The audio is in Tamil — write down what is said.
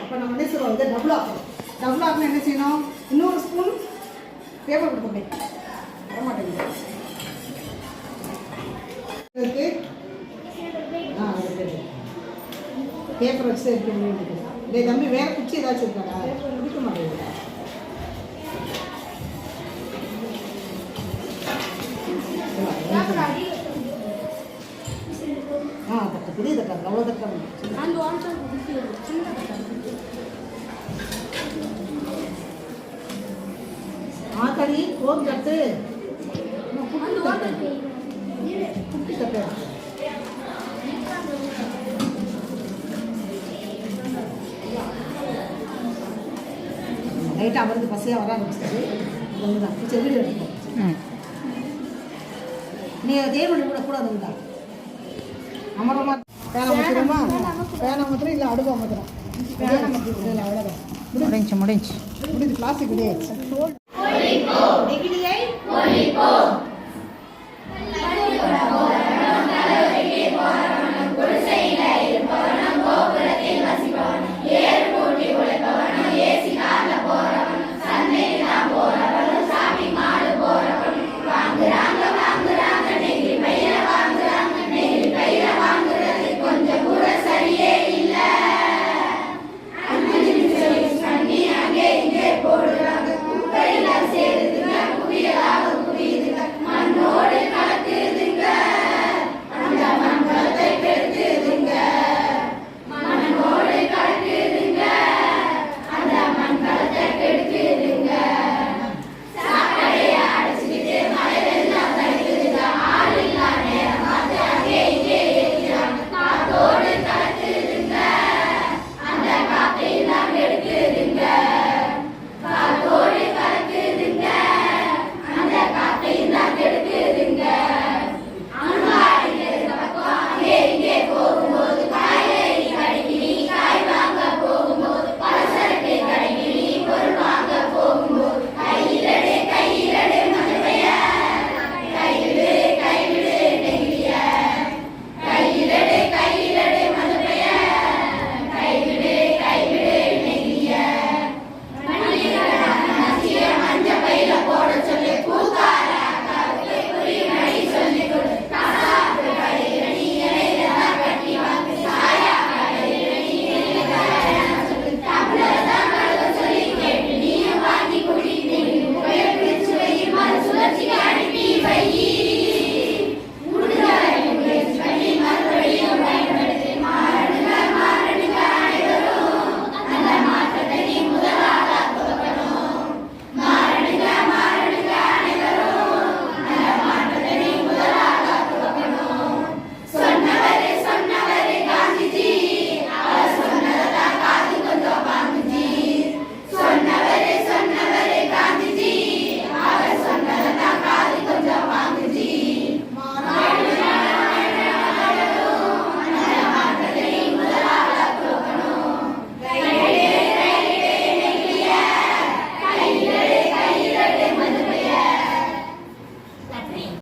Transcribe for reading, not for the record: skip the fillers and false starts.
அப்போ நம்ம என்ன செய்வோம், இதை டபுள் ஆக்கணும். டபுள் ஆக்கணும் என்ன செய்யணும், இன்னொரு ஸ்பூன் பேப்பர் கொடுத்தோமே வர மாட்டேங்குது அதுக்கு. பேப்பர் வச்சு இருக்க முடியும். இதே தம்பி வேறு குச்சி ஏதாச்சும் இருக்காடா, பிடிக்க மாட்டேங்குது. தட்டு பெரிய தட்டாங்க, அவ்வளோ தட்டாங்க. ஆக்கடி ஓம் தட்டு குட்டி தட்டு குட்டி தட்டு. லைட்டாக அவருக்கு பசையாக வர ஆரம்பிச்சிச்சு. இதுதான் செடி எடுப்போம். நீ தேவனி கூட கூட அதுதான் அமரமா பேனை மாத்திரமா, பேனை மாத்திரம் இல்லை அடுப்பா மாத்திரம். பேனை மாத்திரம் இல்லை, அவ்வளோதான். முடிஞ்சு கிளாஸுக்கு கிடையாது. நெகிழியை